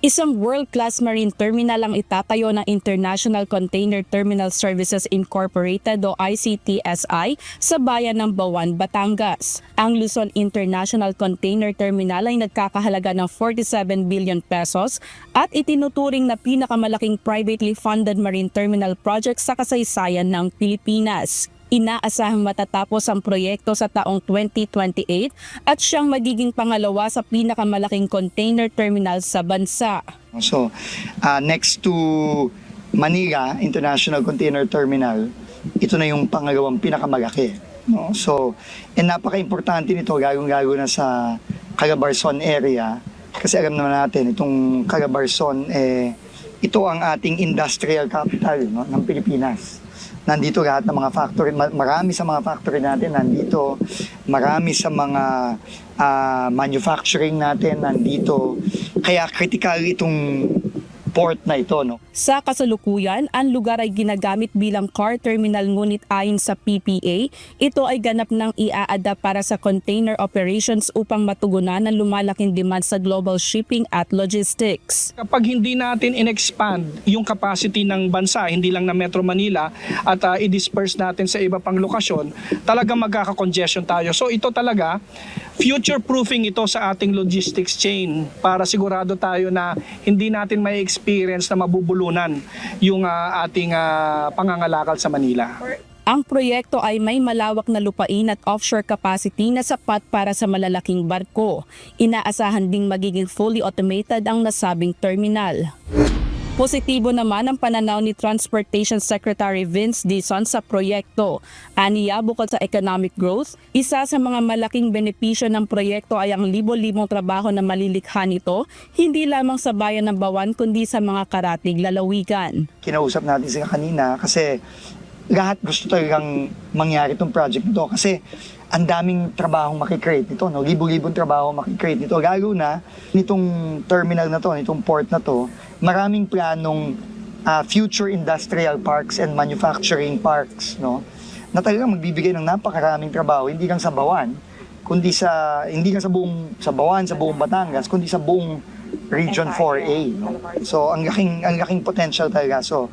Isang world-class marine terminal ang itatayo ng International Container Terminal Services Incorporated o ICTSI sa bayan ng Bawan, Batangas. Ang Luzon International Container Terminal ay nagkakahalaga ng 47 billion pesos at itinuturing na pinakamalaking privately funded marine terminal project sa kasaysayan ng Pilipinas. Inaasahang matatapos ang proyekto sa taong 2028 at siyang magiging pangalawa sa pinakamalaking container terminal sa bansa. So, next to Manila International Container Terminal, ito na yung pangalawang pinakamalaki. No? So, napaka-importante nito, lalo na sa Calabarzon area. Kasi alam naman natin, itong Calabarzon, ito ang ating industrial capital, no, ng Pilipinas. Nandito lahat ng mga factory, marami sa mga factory natin nandito, marami sa mga manufacturing natin nandito. Kaya critical itong port na ito, no? Sa kasalukuyan, ang lugar ay ginagamit bilang car terminal, ngunit ayon sa PPA, ito ay ganap ng i-a-adapt para sa container operations upang matugunan ang lumalaking demand sa global shipping at logistics. Kapag hindi natin in-expand yung capacity ng bansa, hindi lang na Metro Manila, at i-disperse natin sa iba pang lokasyon, talaga magkaka-congestion tayo. So ito talaga, future-proofing ito sa ating logistics chain para sigurado tayo na hindi natin may experience na mabubulunan yung ating pangangalakal sa Manila. Ang proyekto ay may malawak na lupain at offshore capacity na sapat para sa malalaking barko. Inaasahan ding magiging fully automated ang nasabing terminal. Positibo naman ang pananaw ni Transportation Secretary Vince Dizon sa proyekto. Aniya, bukod sa economic growth, isa sa mga malaking benepisyo ng proyekto ay ang libo-libong trabaho na malilikha nito, hindi lamang sa bayan ng Bawan kundi sa mga karatig lalawigan. Kinausap natin sila kanina kasi lahat gusto talagang mangyari itong project nito kasi ang daming trabaho makikreate nito, no? Libo-libong trabaho makikreate nito. Lalo na nitong terminal na to, nitong port na to, maraming planong future industrial parks and manufacturing parks, no? Na talagang magbibigay ng napakaraming trabaho, hindi lang sa Bawan, kundi hindi lang sa Bawan, sa buong Batangas, kundi sa buong Region 4A, no? So ang laking potential talaga. So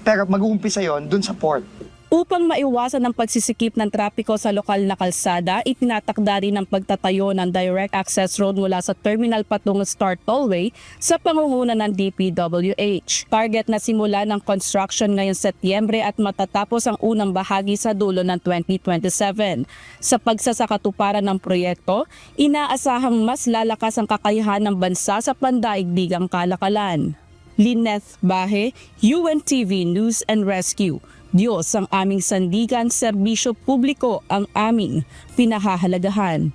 pero mag-uumpisa 'yon dun sa port. Upang maiwasan ang pagsisikip ng trapiko sa lokal na kalsada, itinatakda rin ang pagtatayo ng direct access road mula sa terminal patungong Star Tollway sa pangunguna ng DPWH. Target na simula ng construction ngayong Setyembre at matatapos ang unang bahagi sa dulo ng 2027. Sa pagsasakatuparan ng proyekto, inaasahang mas lalakas ang kakayahan ng bansa sa pandaigdigang kalakalan. Lineth Bahe, UNTV News and Rescue. Diyos ang aming sandigan, serbisyo publiko ang aming pinahahalagahan.